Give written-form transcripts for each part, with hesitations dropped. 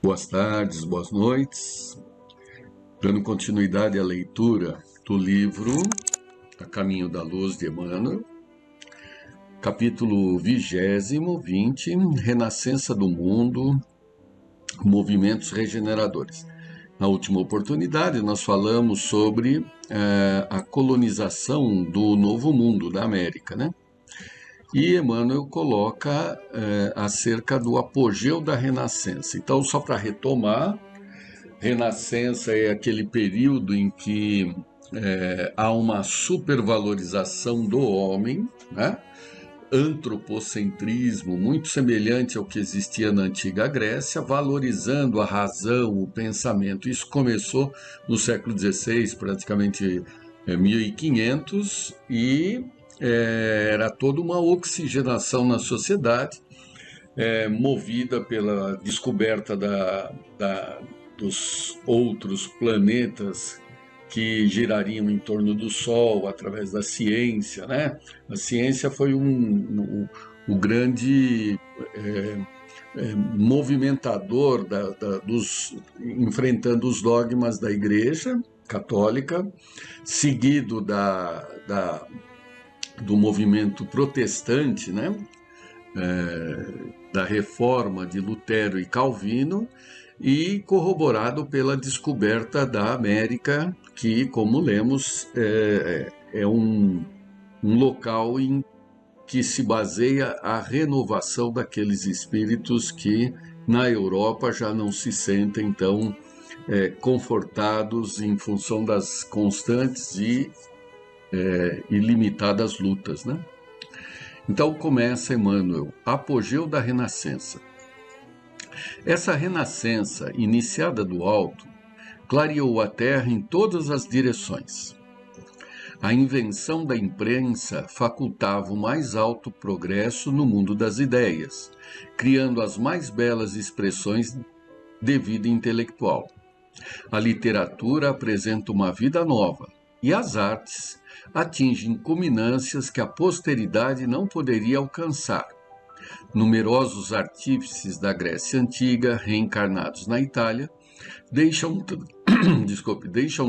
Boas tardes, boas noites. Dando continuidade à leitura do livro A Caminho da Luz de Emmanuel, capítulo 20, Renascença do Mundo, Movimentos Regeneradores. Na última oportunidade, nós falamos sobre a colonização do Novo Mundo, da América, né? E Emmanuel coloca acerca do apogeu da Renascença. Então, só para retomar, Renascença é aquele período em que há uma supervalorização do homem, né? Antropocentrismo, muito semelhante ao que existia na antiga Grécia, valorizando a razão, o pensamento. Isso começou no século XVI, praticamente 1500, e era toda uma oxigenação na sociedade, movida pela descoberta dos outros planetas que girariam em torno do Sol através da ciência, né? A ciência foi o grande movimentador enfrentando os dogmas da Igreja Católica, seguido do movimento protestante, né? Da reforma de Lutero e Calvino, e corroborado pela descoberta da América, que, como lemos, é um local em que se baseia a renovação daqueles espíritos que na Europa já não se sentem tão confortados em função das constantes e ilimitadas lutas, né? Então começa Emmanuel, apogeu da Renascença. Essa renascença, iniciada do alto, clareou a terra em todas as direções. A invenção da imprensa facultava o mais alto progresso no mundo das ideias, criando as mais belas expressões de vida intelectual. A literatura apresenta uma vida nova, e as artes atingem culminâncias que a posteridade não poderia alcançar. Numerosos artífices da Grécia Antiga, reencarnados na Itália, deixam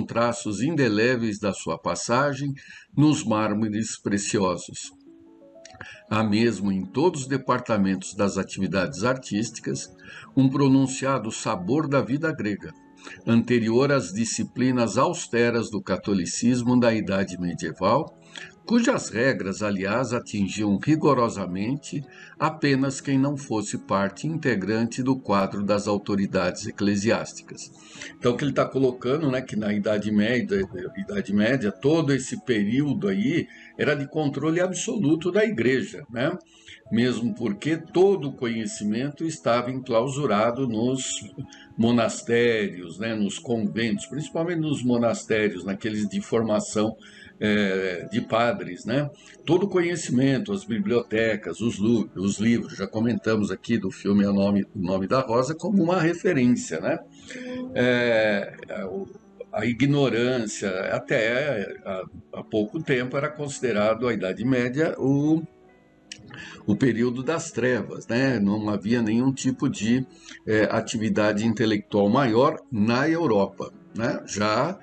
traços indeléveis da sua passagem nos mármores preciosos. Há mesmo em todos os departamentos das atividades artísticas um pronunciado sabor da vida grega, anterior às disciplinas austeras do catolicismo da Idade Medieval, cujas regras, aliás, atingiam rigorosamente apenas quem não fosse parte integrante do quadro das autoridades eclesiásticas. Então, o que ele está colocando, né, que na Idade Média, todo esse período aí era de controle absoluto da Igreja, né? Mesmo porque todo o conhecimento estava enclausurado nos monastérios, né, nos conventos, principalmente nos monastérios, naqueles de formação de padres, né? Todo o conhecimento, as bibliotecas, os livros, já comentamos aqui do filme O Nome da Rosa como uma referência, né? A ignorância, até há pouco tempo, era considerado a Idade Média o período das trevas, né? Não havia nenhum tipo de atividade intelectual maior na Europa, né? Já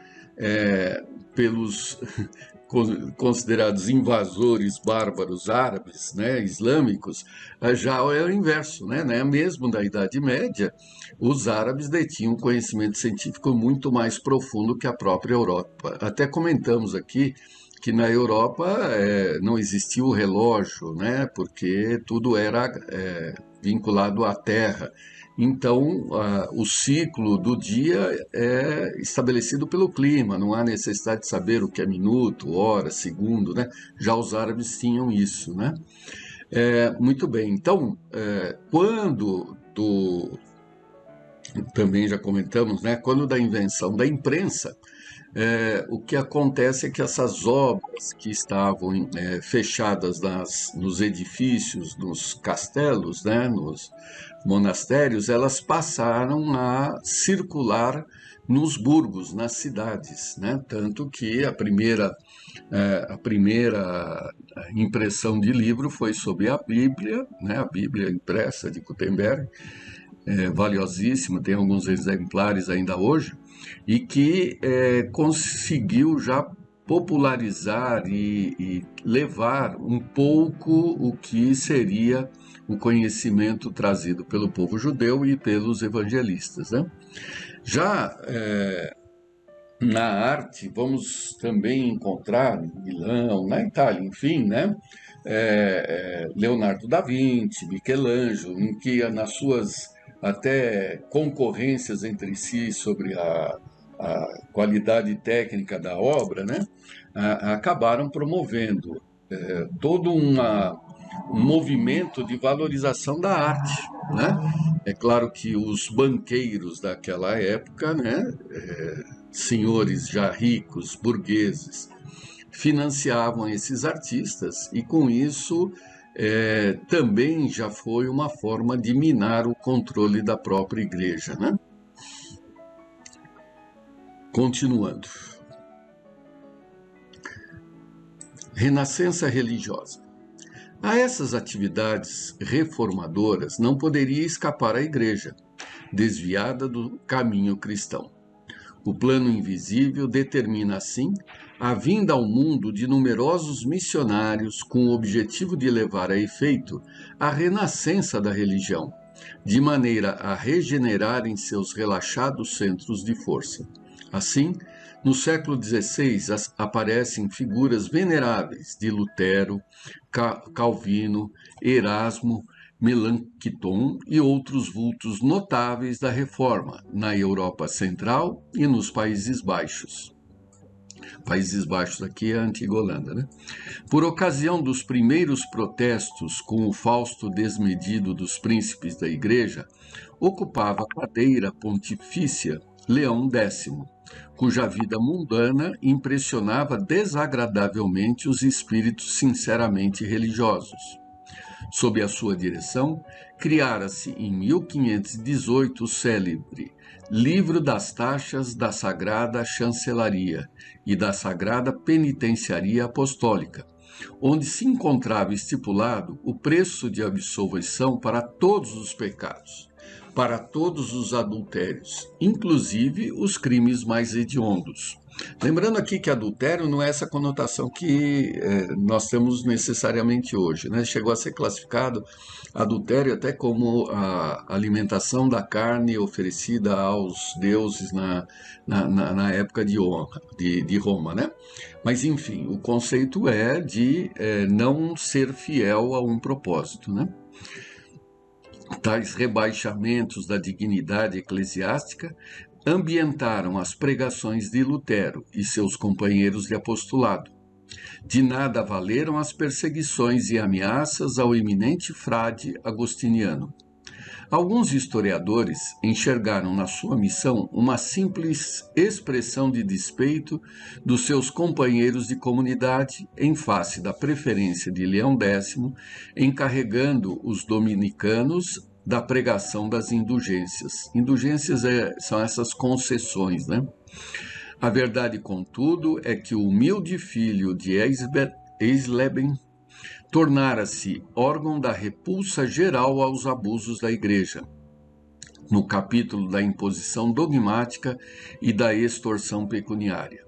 pelos considerados invasores bárbaros árabes, né, islâmicos, já é o inverso, né? Mesmo da Idade Média, os árabes detinham um conhecimento científico muito mais profundo que a própria Europa. Até comentamos aqui que na Europa não existia o relógio, né? Porque tudo era vinculado à terra. Então, o ciclo do dia é estabelecido pelo clima, não há necessidade de saber o que é minuto, hora, segundo, né? Já os árabes tinham isso, né? Muito bem, então, também já comentamos, né? Quando da invenção da imprensa, o que acontece é que essas obras que estavam fechadas nos edifícios, nos castelos, né, nos monastérios, elas passaram a circular nos burgos, nas cidades, né? Tanto que a primeira impressão de livro foi sobre a Bíblia, né, a Bíblia impressa de Gutenberg, valiosíssima, tem alguns exemplares ainda hoje, e que conseguiu já popularizar e levar um pouco o que seria o conhecimento trazido pelo povo judeu e pelos evangelistas, né? Já na arte, vamos também encontrar em Milão, na Itália, enfim, né? Leonardo da Vinci, Michelangelo, em que nas suas até concorrências entre si sobre a qualidade técnica da obra, né? Acabaram promovendo todo um movimento de valorização da arte, né? É claro que os banqueiros daquela época, né, senhores já ricos, burgueses, financiavam esses artistas e com isso também já foi uma forma de minar o controle da própria igreja, né? Continuando. Renascença religiosa. A essas atividades reformadoras não poderia escapar a igreja, desviada do caminho cristão. O plano invisível determina, assim, a vinda ao mundo de numerosos missionários com o objetivo de levar a efeito a renascença da religião, de maneira a regenerarem seus relaxados centros de força. Assim, no século XVI aparecem figuras veneráveis de Lutero, Calvino, Erasmo, Melanchthon e outros vultos notáveis da Reforma na Europa Central e nos Países Baixos. Países Baixos aqui é a antiga Holanda, né? Por ocasião dos primeiros protestos com o fausto desmedido dos príncipes da Igreja, ocupava a cadeira pontifícia Leão X, cuja vida mundana impressionava desagradavelmente os espíritos sinceramente religiosos. Sob a sua direção, criara-se em 1518 o célebre Livro das Taxas da Sagrada Chancelaria e da Sagrada Penitenciaria Apostólica, onde se encontrava estipulado o preço de absolvição para todos os pecados, para todos os adultérios, inclusive os crimes mais hediondos. Lembrando aqui que adultério não é essa conotação que nós temos necessariamente hoje, né? Chegou a ser classificado adultério até como a alimentação da carne oferecida aos deuses na época de Roma, né? Mas, enfim, o conceito é de não ser fiel a um propósito, né? Tais rebaixamentos da dignidade eclesiástica ambientaram as pregações de Lutero e seus companheiros de apostolado. De nada valeram as perseguições e ameaças ao eminente frade agostiniano. Alguns historiadores enxergaram na sua missão uma simples expressão de despeito dos seus companheiros de comunidade em face da preferência de Leão X, encarregando os dominicanos da pregação das indulgências. Indulgências são essas concessões, né? A verdade, contudo, é que o humilde filho de Eisleben tornara-se órgão da repulsa geral aos abusos da Igreja, no capítulo da imposição dogmática e da extorsão pecuniária.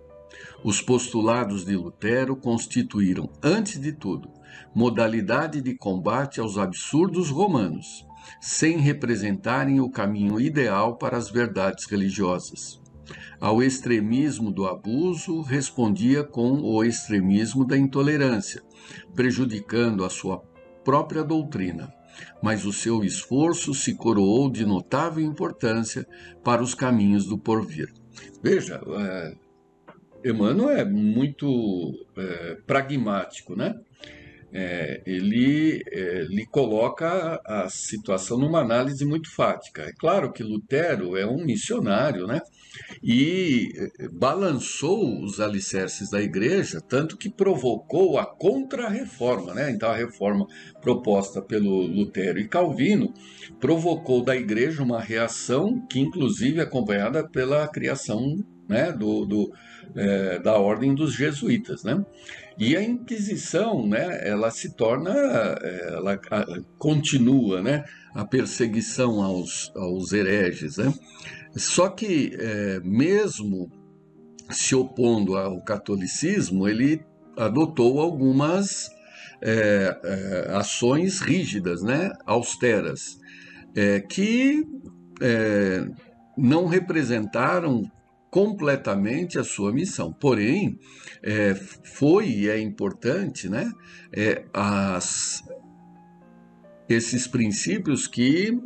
Os postulados de Lutero constituíram, antes de tudo, modalidade de combate aos absurdos romanos, sem representarem o caminho ideal para as verdades religiosas. Ao extremismo do abuso respondia com o extremismo da intolerância, prejudicando a sua própria doutrina, mas o seu esforço se coroou de notável importância para os caminhos do porvir. Veja, Emmanuel é muito pragmático, né? Ele coloca a situação numa análise muito fática. É claro que Lutero é um missionário, né? E balançou os alicerces da igreja, tanto que provocou a contra-reforma, né? Então a reforma proposta pelo Lutero e Calvino provocou da igreja uma reação que inclusive é acompanhada pela criação, né, da ordem dos jesuítas, né? E a Inquisição, né, ela se torna, continua, né, a perseguição aos hereges, né? Só que, mesmo se opondo ao catolicismo, ele adotou algumas ações rígidas, né, austeras, que é, não representaram completamente a sua missão. Porém, foi e é importante, né, esses princípios que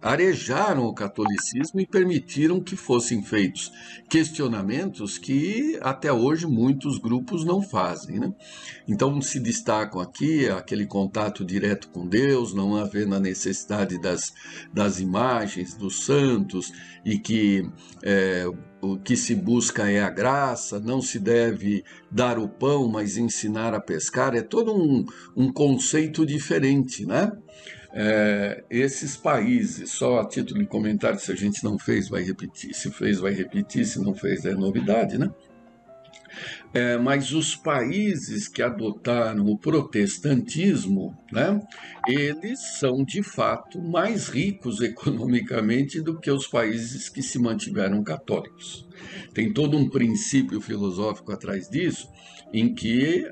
arejaram o catolicismo e permitiram que fossem feitos questionamentos que até hoje muitos grupos não fazem, né? Então se destacam aqui aquele contato direto com Deus, não havendo a necessidade das imagens dos santos, e que o que se busca é a graça, não se deve dar o pão, mas ensinar a pescar. É todo um conceito diferente, né? Esses países, só a título de comentário, se a gente não fez, vai repetir, se fez, vai repetir, se não fez, é novidade, né? Mas os países que adotaram o protestantismo, né, eles são de fato mais ricos economicamente do que os países que se mantiveram católicos. Tem todo um princípio filosófico atrás disso, em que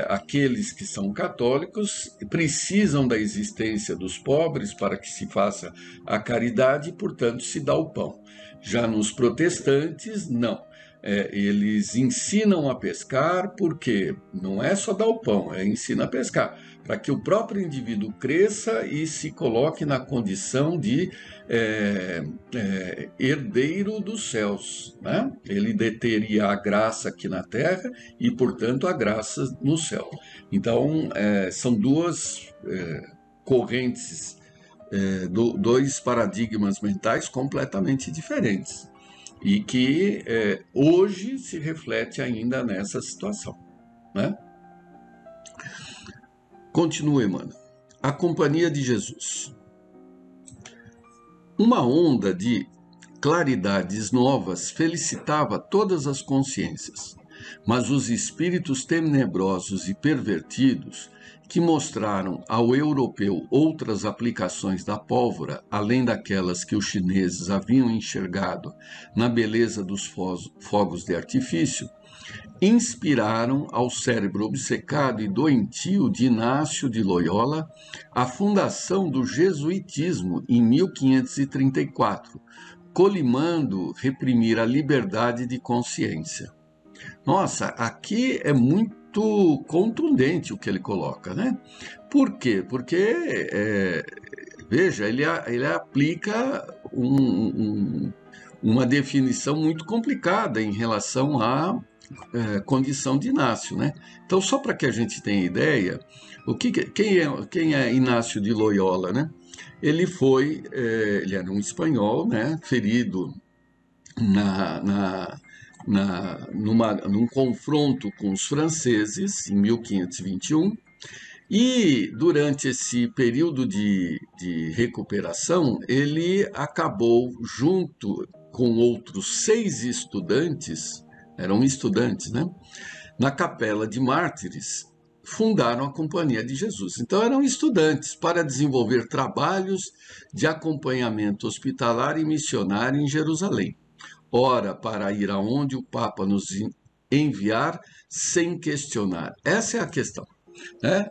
aqueles que são católicos precisam da existência dos pobres para que se faça a caridade e, portanto, se dá o pão. Já nos protestantes, não. Eles ensinam a pescar, porque não é só dar o pão, ensina a pescar, para que o próprio indivíduo cresça e se coloque na condição de herdeiro dos céus, né? Ele deteria a graça aqui na terra e, portanto, a graça no céu. Então, são duas correntes, dois paradigmas mentais completamente diferentes, e que hoje se reflete ainda nessa situação, né? Continua, Emmanuel. A Companhia de Jesus. Uma onda de claridades novas felicitava todas as consciências, mas os espíritos tenebrosos e pervertidos, que mostraram ao europeu outras aplicações da pólvora, além daquelas que os chineses haviam enxergado na beleza dos fogos de artifício, inspiraram ao cérebro obcecado e doentio de Inácio de Loyola a fundação do jesuitismo em 1534, colimando reprimir a liberdade de consciência. Nossa, aqui é muito contundente o que ele coloca, né? Por quê? Porque, veja, ele aplica uma definição muito complicada em relação à condição de Inácio, né? Então, só para que a gente tenha ideia, quem é Inácio de Loyola, né? Ele era um espanhol, né? Ferido num confronto com os franceses em 1521, e durante esse período de recuperação, ele acabou, junto com outros 6 estudantes, eram estudantes, né? Na Capela de Mártires, fundaram a Companhia de Jesus. Então eram estudantes para desenvolver trabalhos de acompanhamento hospitalar e missionário em Jerusalém. Ora, para ir aonde o Papa nos enviar sem questionar. Essa é a questão, né?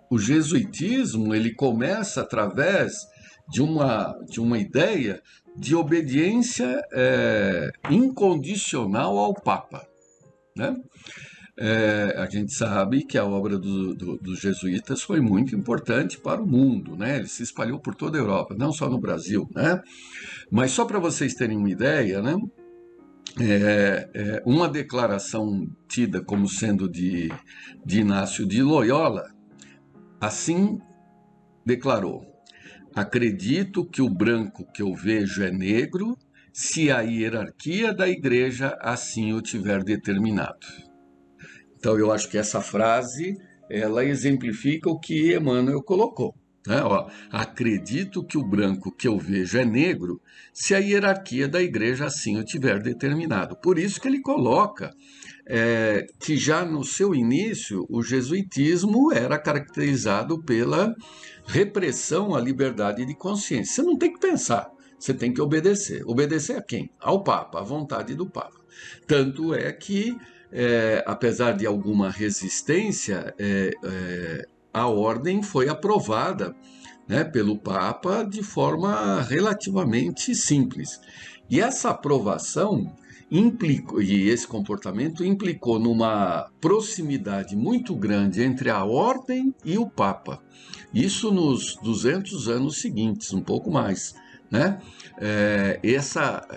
O jesuitismo, ele começa através de uma ideia de obediência incondicional ao Papa, né? A gente sabe que a obra dos jesuítas foi muito importante para o mundo, né? Ele se espalhou por toda a Europa, não só no Brasil, né? Mas só para vocês terem uma ideia, né? Uma declaração tida como sendo de Inácio de Loyola, assim declarou: acredito que o branco que eu vejo é negro, se a hierarquia da igreja assim o tiver determinado. Então, eu acho que essa frase, ela exemplifica o que Emmanuel colocou, né? Acredito que o branco que eu vejo é negro, se a hierarquia da igreja assim o tiver determinado. Por isso que ele coloca que já no seu início o jesuitismo era caracterizado pela repressão à liberdade de consciência. Você não tem que pensar, você tem que obedecer. Obedecer a quem? Ao Papa, à vontade do Papa. Tanto é que, apesar de alguma resistência, a ordem foi aprovada, né, pelo Papa de forma relativamente simples. E essa aprovação implicou, e esse comportamento implicou numa proximidade muito grande entre a ordem e o Papa. Isso nos 200 anos seguintes, um pouco mais, né? Essa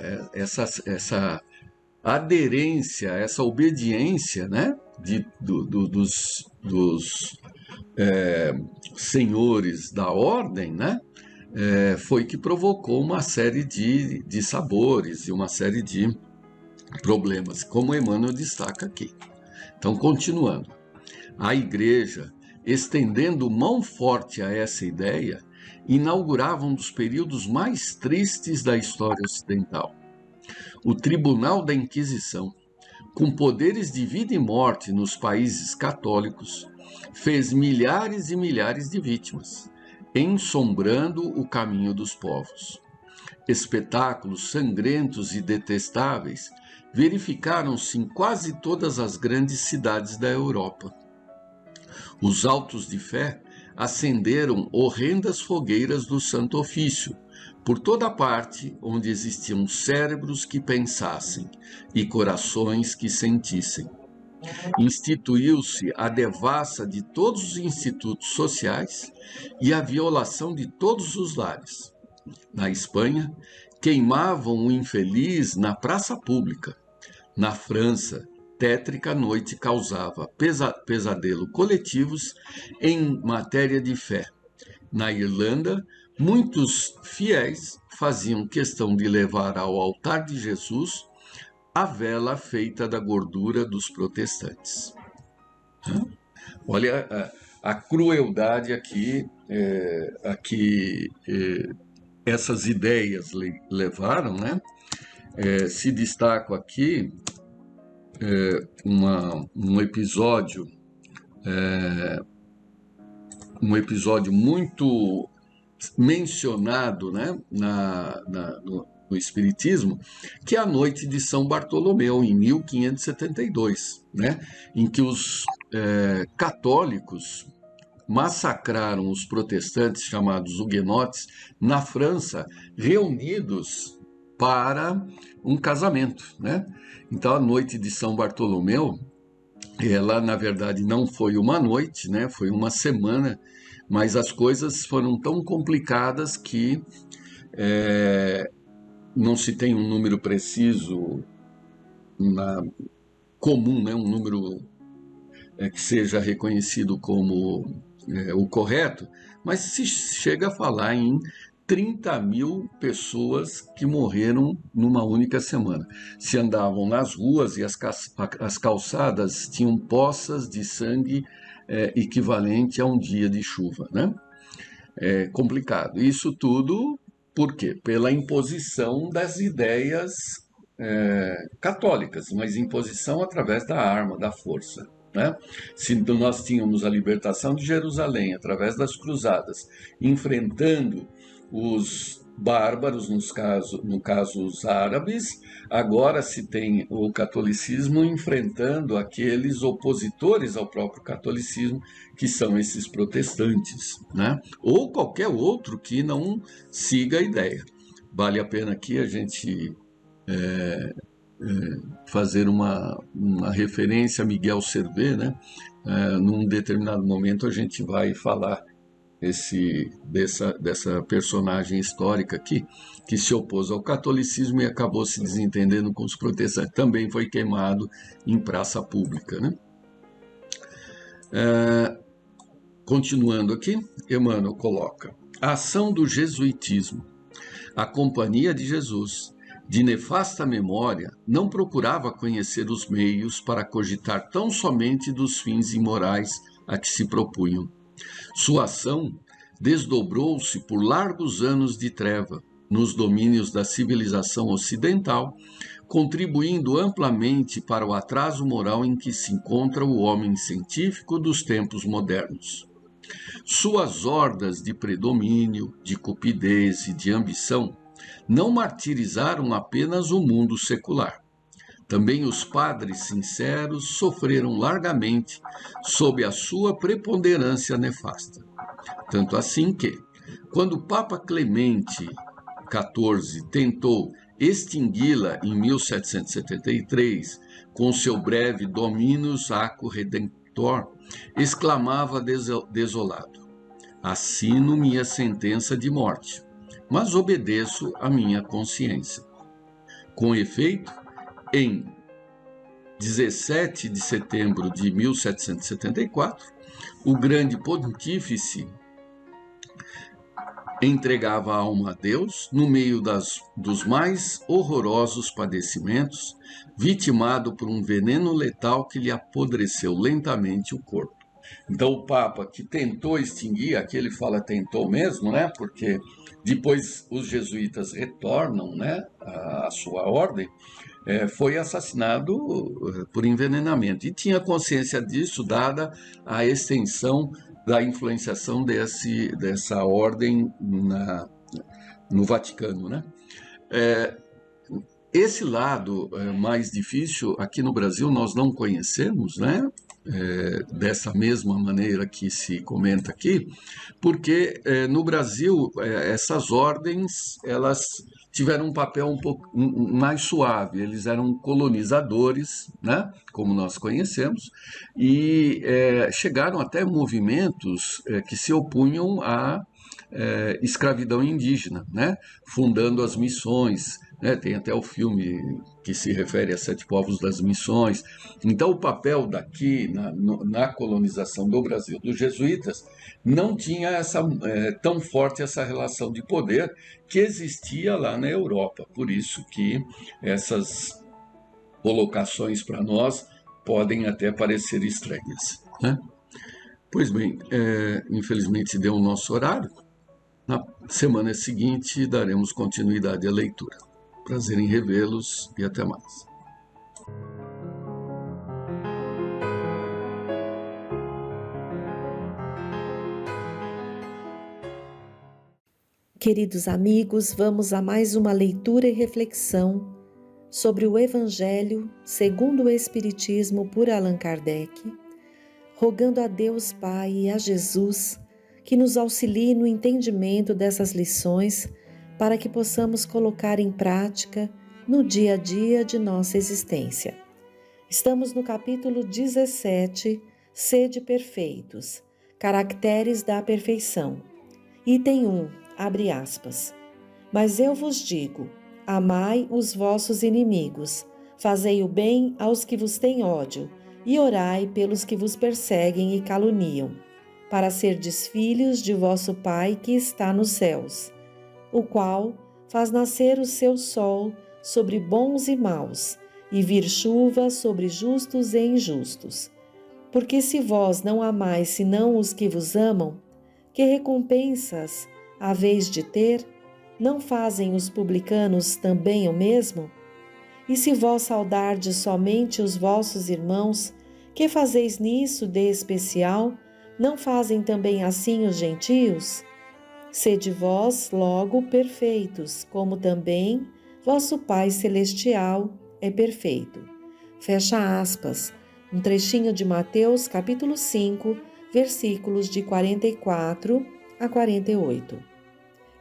aderência, essa obediência, né, dos senhores da ordem, né, foi que provocou uma série de sabores e uma série de problemas, como Emmanuel destaca aqui. Então, continuando. A Igreja, estendendo mão forte a essa ideia, inaugurava um dos períodos mais tristes da história ocidental. O Tribunal da Inquisição, com poderes de vida e morte nos países católicos, fez milhares e milhares de vítimas, ensombrando o caminho dos povos. Espetáculos sangrentos e detestáveis verificaram-se em quase todas as grandes cidades da Europa. Os autos de fé acenderam horrendas fogueiras do Santo Ofício, por toda parte onde existiam cérebros que pensassem e corações que sentissem. Instituiu-se a devassa de todos os institutos sociais e a violação de todos os lares. Na Espanha, queimavam o infeliz na praça pública. Na França, tétrica noite causava pesadelo coletivos em matéria de fé. Na Irlanda, muitos fiéis faziam questão de levar ao altar de Jesus a vela feita da gordura dos protestantes. Olha a crueldade aqui, essas ideias levaram, né? Se destaco aqui um episódio muito mencionado, né, no Espiritismo, que é a noite de São Bartolomeu, em 1572, né, em que os católicos massacraram os protestantes, chamados huguenotes, na França, reunidos para um casamento, né? Então, a noite de São Bartolomeu, ela, na verdade, não foi uma noite, né? Foi uma semana, mas as coisas foram tão complicadas que não se tem um número preciso comum, né? Um número que seja reconhecido como o correto, mas se chega a falar em 30 mil pessoas que morreram numa única semana. Se andavam nas ruas e as calçadas tinham poças de sangue equivalente a um dia de chuva, né? É complicado. Isso tudo por quê? Pela imposição das ideias católicas, mas imposição através da arma, da força. Né? Se nós tínhamos a libertação de Jerusalém através das cruzadas, enfrentando os bárbaros, no caso os árabes, agora se tem o catolicismo enfrentando aqueles opositores ao próprio catolicismo, que são esses protestantes, né? Ou qualquer outro que não siga a ideia. Vale a pena aqui a gente fazer uma referência a Miguel Servet, né? Num determinado momento a gente vai falar dessa personagem histórica aqui, que se opôs ao catolicismo e acabou se desentendendo com os protestantes. Também foi queimado em praça pública, né? Continuando aqui, Emmanuel coloca: a ação do jesuitismo, a Companhia de Jesus, de nefasta memória, não procurava conhecer os meios para cogitar tão somente dos fins imorais a que se propunham. Sua ação desdobrou-se por largos anos de treva nos domínios da civilização ocidental, contribuindo amplamente para o atraso moral em que se encontra o homem científico dos tempos modernos. Suas hordas de predomínio, de cupidez e de ambição não martirizaram apenas o mundo secular. Também os padres sinceros sofreram largamente sob a sua preponderância nefasta. Tanto assim que, quando o Papa Clemente XIV tentou extingui-la em 1773, com seu breve Dominus Aquo Redemptor, exclamava desolado: assino minha sentença de morte, mas obedeço à minha consciência. Com efeito, em 17 de setembro de 1774, o grande pontífice entregava a alma a Deus no meio dos mais horrorosos padecimentos, vitimado por um veneno letal que lhe apodreceu lentamente o corpo. Então o Papa que tentou extinguir, aqui ele fala tentou mesmo, né? Porque depois os jesuítas retornam, né, à sua ordem, foi assassinado por envenenamento. E tinha consciência disso, dada a extensão da influenciação dessa ordem no Vaticano, né? Esse lado mais difícil, aqui no Brasil, nós não conhecemos, né? Dessa mesma maneira que se comenta aqui, porque no Brasil essas ordens elas tiveram um papel um pouco mais suave, eles eram colonizadores, né, como nós conhecemos, e chegaram até movimentos que se opunham à escravidão indígena, né, fundando as missões, né, tem até o filme que se refere a Sete Povos das Missões. Então, o papel daqui, na colonização do Brasil, dos jesuítas, não tinha tão forte essa relação de poder que existia lá na Europa. Por isso que essas colocações para nós podem até parecer estranhas, né? Pois bem, infelizmente deu o nosso horário. Na semana seguinte daremos continuidade à leitura. Prazer em revê-los e até mais. Queridos amigos, vamos a mais uma leitura e reflexão sobre o Evangelho segundo o Espiritismo por Allan Kardec, rogando a Deus Pai e a Jesus que nos auxilie no entendimento dessas lições para que possamos colocar em prática no dia a dia de nossa existência. Estamos no capítulo 17, Sede Perfeitos, Caracteres da Perfeição. Item 1, abre aspas. Mas eu vos digo, amai os vossos inimigos, fazei o bem aos que vos têm ódio, e orai pelos que vos perseguem e caluniam, para serdes filhos de vosso Pai que está nos céus, o qual faz nascer o seu sol sobre bons e maus, e vir chuva sobre justos e injustos. Porque se vós não amais senão os que vos amam, que recompensas haveis de ter? Não fazem os publicanos também o mesmo? E se vós saudardes somente os vossos irmãos, que fazeis nisso de especial? Não fazem também assim os gentios? Sede vós, logo, perfeitos, como também vosso Pai Celestial é perfeito. Fecha aspas. Um trechinho de Mateus, capítulo 5, versículos de 44 a 48.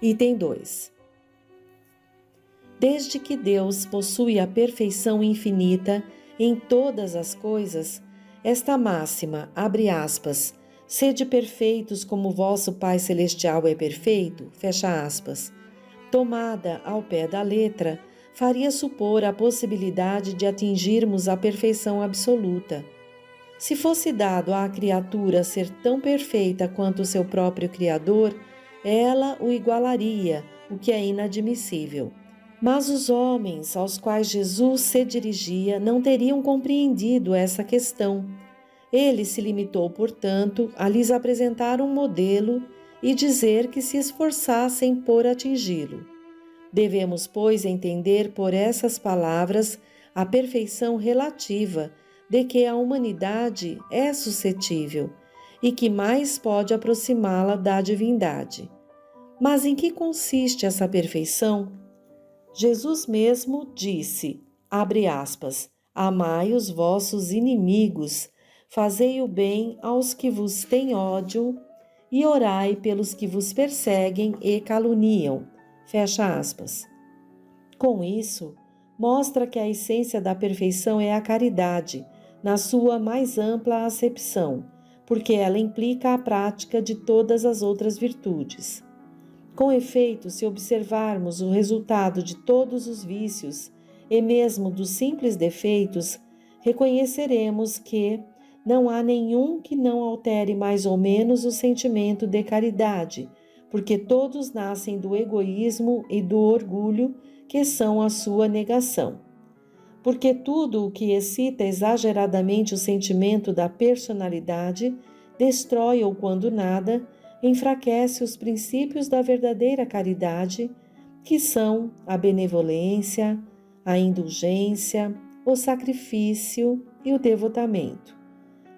Item 2. Desde que Deus possui a perfeição infinita em todas as coisas, esta máxima, abre aspas, sede perfeitos como vosso Pai Celestial é perfeito, fecha aspas, tomada ao pé da letra, faria supor a possibilidade de atingirmos a perfeição absoluta. Se fosse dado à criatura ser tão perfeita quanto o seu próprio Criador, ela o igualaria, o que é inadmissível. Mas os homens aos quais Jesus se dirigia não teriam compreendido essa questão. Ele se limitou, portanto, a lhes apresentar um modelo e dizer que se esforçassem por atingi-lo. Devemos, pois, entender por essas palavras a perfeição relativa de que a humanidade é suscetível e que mais pode aproximá-la da divindade. Mas em que consiste essa perfeição? Jesus mesmo disse, abre aspas, amai os vossos inimigos, fazei o bem aos que vos têm ódio e orai pelos que vos perseguem e caluniam. Fecha aspas. Com isso, mostra que a essência da perfeição é a caridade, na sua mais ampla acepção, porque ela implica a prática de todas as outras virtudes. Com efeito, se observarmos o resultado de todos os vícios e mesmo dos simples defeitos, reconheceremos que não há nenhum que não altere mais ou menos o sentimento de caridade, porque todos nascem do egoísmo e do orgulho, que são a sua negação. Porque tudo o que excita exageradamente o sentimento da personalidade destrói ou, quando nada, enfraquece os princípios da verdadeira caridade, que são a benevolência, a indulgência, o sacrifício e o devotamento.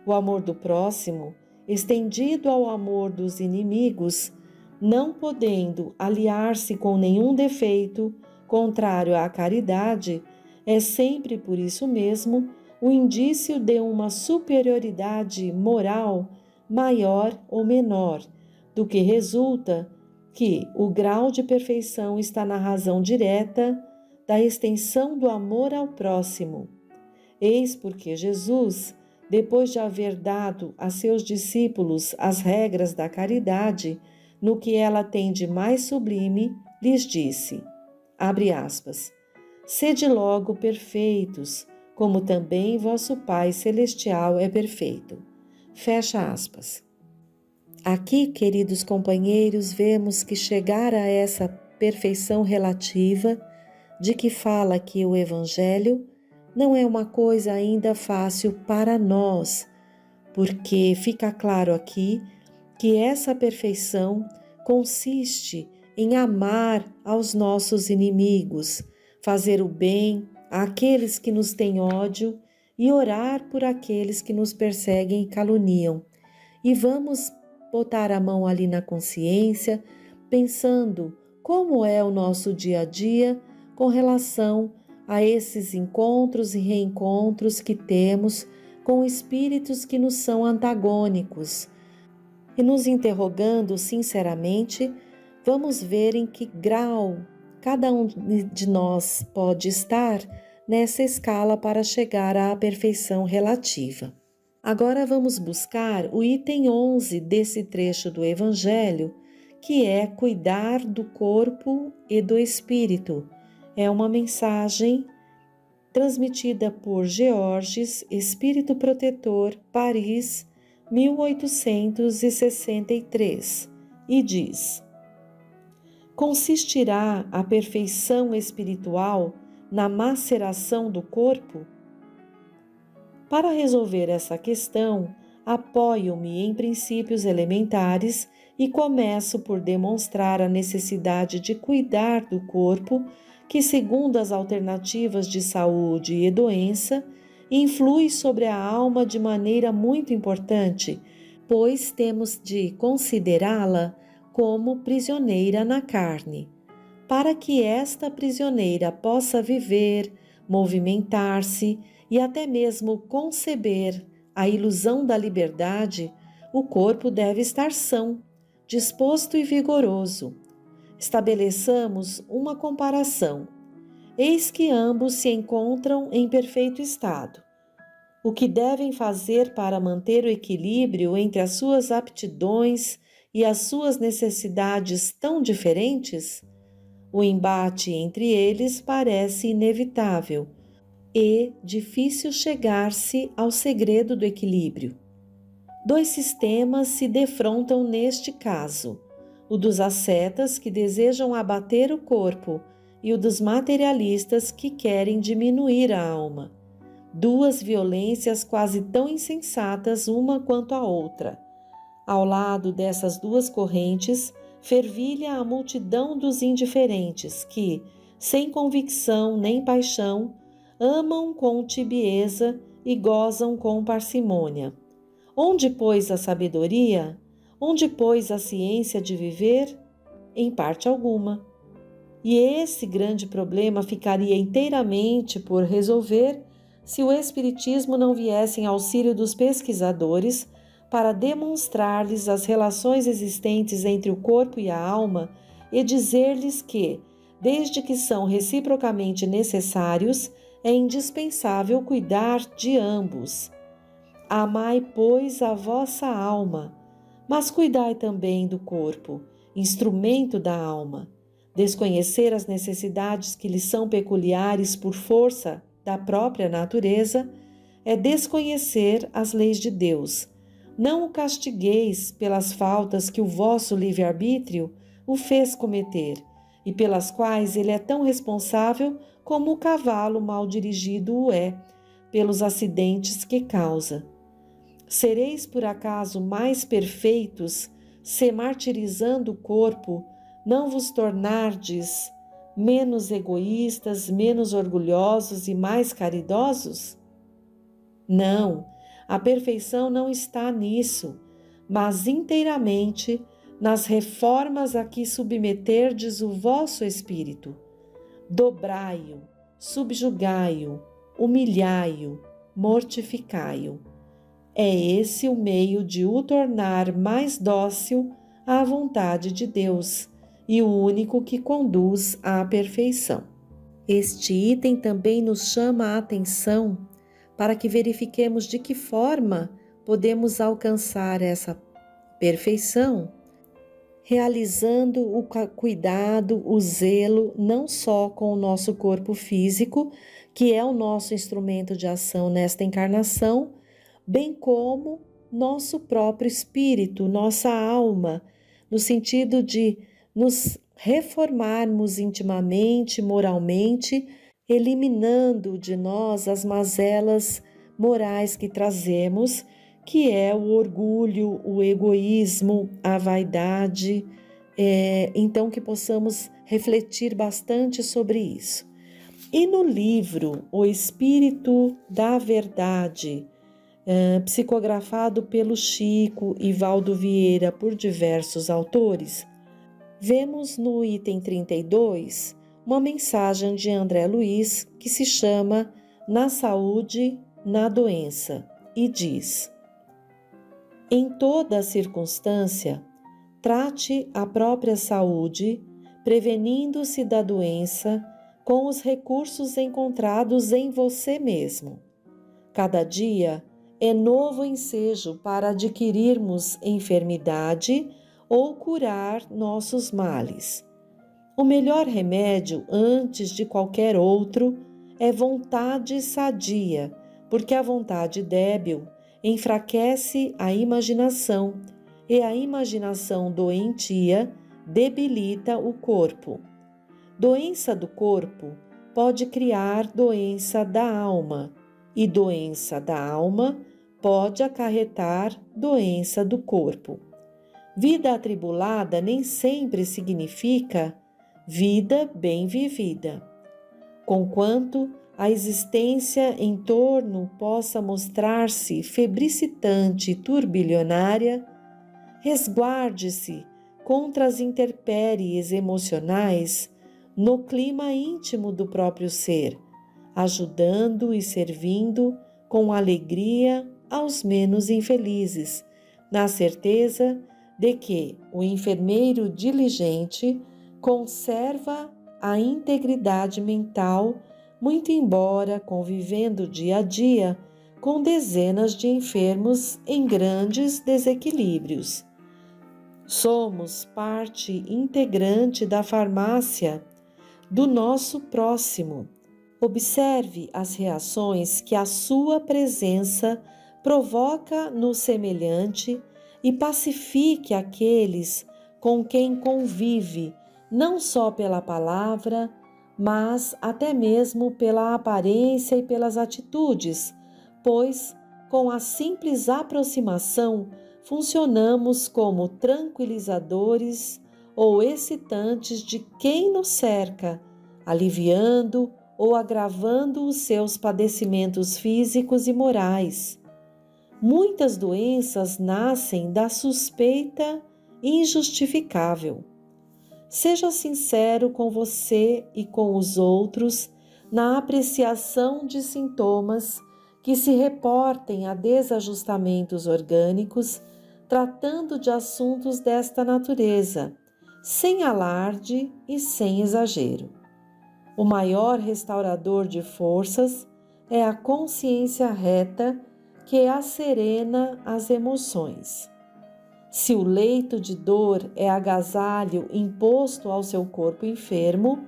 O amor do próximo, estendido ao amor dos inimigos, não podendo aliar-se com nenhum defeito contrário à caridade, é sempre por isso mesmo o indício de uma superioridade moral maior ou menor, do que resulta que o grau de perfeição está na razão direta da extensão do amor ao próximo. Eis porque Jesus, depois de haver dado a seus discípulos as regras da caridade, no que ela tem de mais sublime, lhes disse, abre aspas, sede logo perfeitos, como também vosso Pai Celestial é perfeito. Fecha aspas. Aqui, queridos companheiros, vemos que chegar a essa perfeição relativa, de que fala aqui o Evangelho, não é uma coisa ainda fácil para nós, porque fica claro aqui que essa perfeição consiste em amar aos nossos inimigos, fazer o bem àqueles que nos têm ódio e orar por aqueles que nos perseguem e caluniam. E vamos botar a mão ali na consciência, pensando como é o nosso dia a dia com relação a esses encontros e reencontros que temos com espíritos que nos são antagônicos. E nos interrogando sinceramente, vamos ver em que grau cada um de nós pode estar nessa escala para chegar à perfeição relativa. Agora vamos buscar o item 11 desse trecho do Evangelho, que é cuidar do corpo e do espírito. É uma mensagem transmitida por Georges, Espírito Protetor, Paris, 1863, e diz: consistirá a perfeição espiritual na maceração do corpo? Para resolver essa questão, apoio-me em princípios elementares e começo por demonstrar a necessidade de cuidar do corpo, que, segundo as alternativas de saúde e doença, influi sobre a alma de maneira muito importante, pois temos de considerá-la como prisioneira na carne. Para que esta prisioneira possa viver, movimentar-se e até mesmo conceber a ilusão da liberdade, o corpo deve estar são, disposto e vigoroso. Estabeleçamos uma comparação. Eis que ambos se encontram em perfeito estado. O que devem fazer para manter o equilíbrio entre as suas aptidões e as suas necessidades tão diferentes? O embate entre eles parece inevitável e difícil chegar-se ao segredo do equilíbrio. Dois sistemas se defrontam neste caso: o dos ascetas, que desejam abater o corpo, e o dos materialistas, que querem diminuir a alma. Duas violências quase tão insensatas uma quanto a outra. Ao lado dessas duas correntes, fervilha a multidão dos indiferentes que, sem convicção nem paixão, amam com tibieza e gozam com parcimônia. Onde, pois, a sabedoria? Onde, pois, a ciência de viver? Em parte alguma. E esse grande problema ficaria inteiramente por resolver se o Espiritismo não viesse em auxílio dos pesquisadores para demonstrar-lhes as relações existentes entre o corpo e a alma e dizer-lhes que, desde que são reciprocamente necessários, é indispensável cuidar de ambos. Amai, pois, a vossa alma, mas cuidai também do corpo, instrumento da alma. Desconhecer as necessidades que lhes são peculiares por força da própria natureza é desconhecer as leis de Deus. Não o castigueis pelas faltas que o vosso livre-arbítrio o fez cometer, e pelas quais ele é tão responsável como o cavalo mal dirigido o é, pelos acidentes que causa. Sereis por acaso mais perfeitos se, martirizando o corpo, não vos tornardes menos egoístas, menos orgulhosos e mais caridosos? Não, a perfeição não está nisso, mas inteiramente nas reformas a que submeterdes o vosso espírito. Dobrai-o, subjugai-o, humilhai-o, mortificai-o. É esse o meio de o tornar mais dócil à vontade de Deus e o único que conduz à perfeição. Este item também nos chama a atenção para que verifiquemos de que forma podemos alcançar essa perfeição, realizando o cuidado, o zelo, não só com o nosso corpo físico, que é o nosso instrumento de ação nesta encarnação, bem como nosso próprio espírito, nossa alma, no sentido de nos reformarmos intimamente, moralmente, eliminando de nós as mazelas morais que trazemos, que é o orgulho, o egoísmo, a vaidade. Então que possamos refletir bastante sobre isso. E no livro O Espírito da Verdade, psicografado pelo Chico e Valdo Vieira por diversos autores, vemos no item 32 uma mensagem de André Luiz que se chama Na Saúde, na Doença, e diz: em toda circunstância, trate a própria saúde, prevenindo-se da doença com os recursos encontrados em você mesmo. Cada dia é novo ensejo para adquirirmos enfermidade ou curar nossos males. O melhor remédio, antes de qualquer outro, é vontade sadia, porque a vontade débil enfraquece a imaginação, e a imaginação doentia debilita o corpo. Doença do corpo pode criar doença da alma, e doença da alma pode acarretar doença do corpo. Vida atribulada nem sempre significa vida bem vivida. Conquanto a existência em torno possa mostrar-se febricitante e turbilionária, resguarde-se contra as intempéries emocionais no clima íntimo do próprio ser, ajudando e servindo com alegria aos menos infelizes, na certeza de que o enfermeiro diligente conserva a integridade mental, muito embora convivendo dia a dia com dezenas de enfermos em grandes desequilíbrios. Somos parte integrante da farmácia do nosso próximo. Observe as reações que a sua presença provoca no semelhante e pacifique aqueles com quem convive, não só pela palavra, mas até mesmo pela aparência e pelas atitudes, pois, com a simples aproximação, funcionamos como tranquilizadores ou excitantes de quem nos cerca, aliviando ou agravando os seus padecimentos físicos e morais. Muitas doenças nascem da suspeita injustificável. Seja sincero com você e com os outros na apreciação de sintomas que se reportem a desajustamentos orgânicos, tratando de assuntos desta natureza, sem alarde e sem exagero. O maior restaurador de forças é a consciência reta que asserena as emoções. Se o leito de dor é agasalho imposto ao seu corpo enfermo,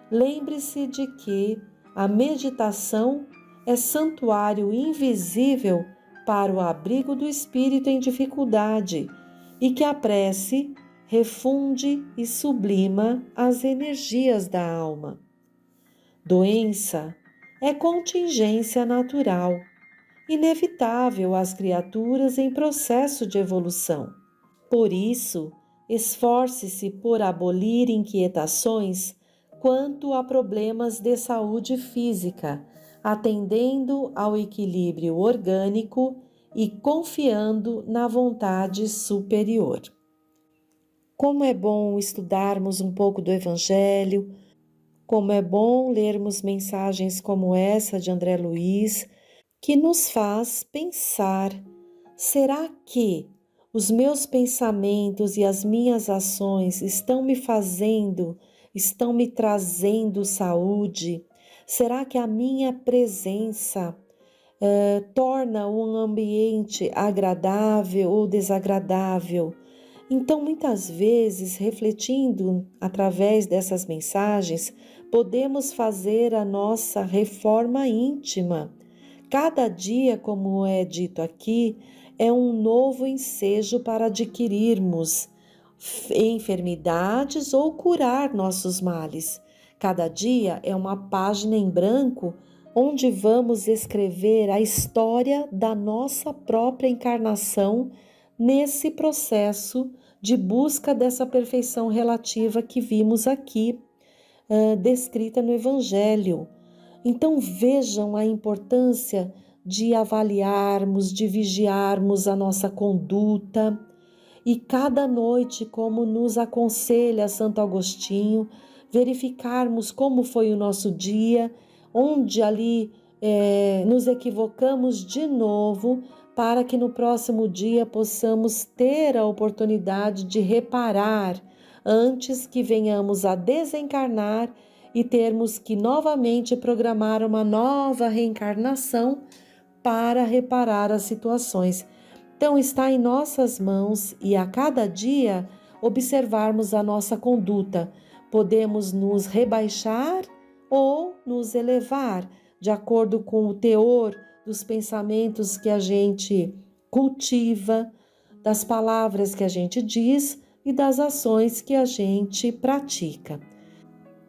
lembre-se de que a meditação é santuário invisível para o abrigo do espírito em dificuldade e que a prece refunde e sublima as energias da alma. Doença é contingência natural, inevitável às criaturas em processo de evolução. Por isso, esforce-se por abolir inquietações quanto a problemas de saúde física, atendendo ao equilíbrio orgânico e confiando na vontade superior. Como é bom estudarmos um pouco do Evangelho, como é bom lermos mensagens como essa de André Luiz, que nos faz pensar: será que os meus pensamentos e as minhas ações estão me trazendo saúde? Será que a minha presença torna um ambiente agradável ou desagradável? Então, muitas vezes, refletindo através dessas mensagens, podemos fazer a nossa reforma íntima. Cada dia, como é dito aqui, é um novo ensejo para adquirirmos enfermidades ou curar nossos males. Cada dia é uma página em branco onde vamos escrever a história da nossa própria encarnação nesse processo de busca dessa perfeição relativa que vimos aqui, descrita no Evangelho. Então vejam a importância de avaliarmos, de vigiarmos a nossa conduta e cada noite, como nos aconselha Santo Agostinho, verificarmos como foi o nosso dia, onde ali nos equivocamos de novo, para que no próximo dia possamos ter a oportunidade de reparar antes que venhamos a desencarnar e termos que novamente programar uma nova reencarnação para reparar as situações. Então está em nossas mãos e a cada dia observarmos a nossa conduta. Podemos nos rebaixar ou nos elevar, de acordo com o teor dos pensamentos que a gente cultiva, das palavras que a gente diz e das ações que a gente pratica.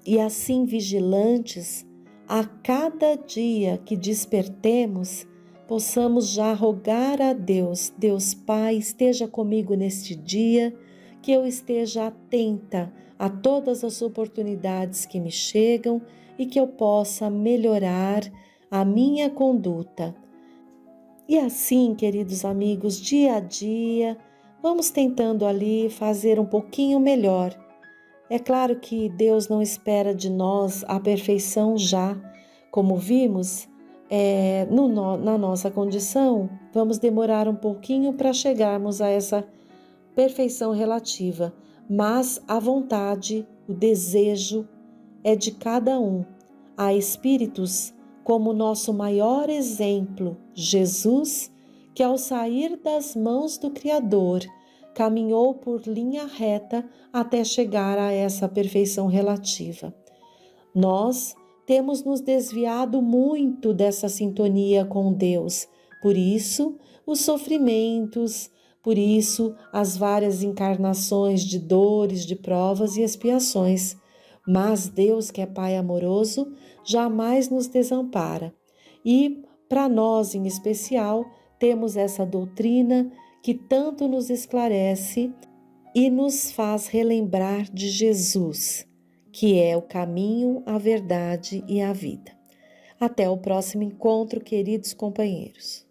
E assim, vigilantes, a cada dia que despertemos, possamos já rogar a Deus: Deus Pai, esteja comigo neste dia, que eu esteja atenta a todas as oportunidades que me chegam e que eu possa melhorar a minha conduta. E assim, queridos amigos, dia a dia, vamos tentando ali fazer um pouquinho melhor. É claro que Deus não espera de nós a perfeição já. Como vimos, na nossa condição, vamos demorar um pouquinho para chegarmos a essa perfeição relativa, mas a vontade, o desejo é de cada um. Há espíritos como nosso maior exemplo, Jesus, que ao sair das mãos do Criador, caminhou por linha reta até chegar a essa perfeição relativa. Nós temos nos desviado muito dessa sintonia com Deus, por isso os sofrimentos, por isso as várias encarnações de dores, de provas e expiações. Mas Deus, que é Pai amoroso, jamais nos desampara. E, para nós em especial, temos essa doutrina que tanto nos esclarece e nos faz relembrar de Jesus, que é o caminho, a verdade e a vida. Até o próximo encontro, queridos companheiros.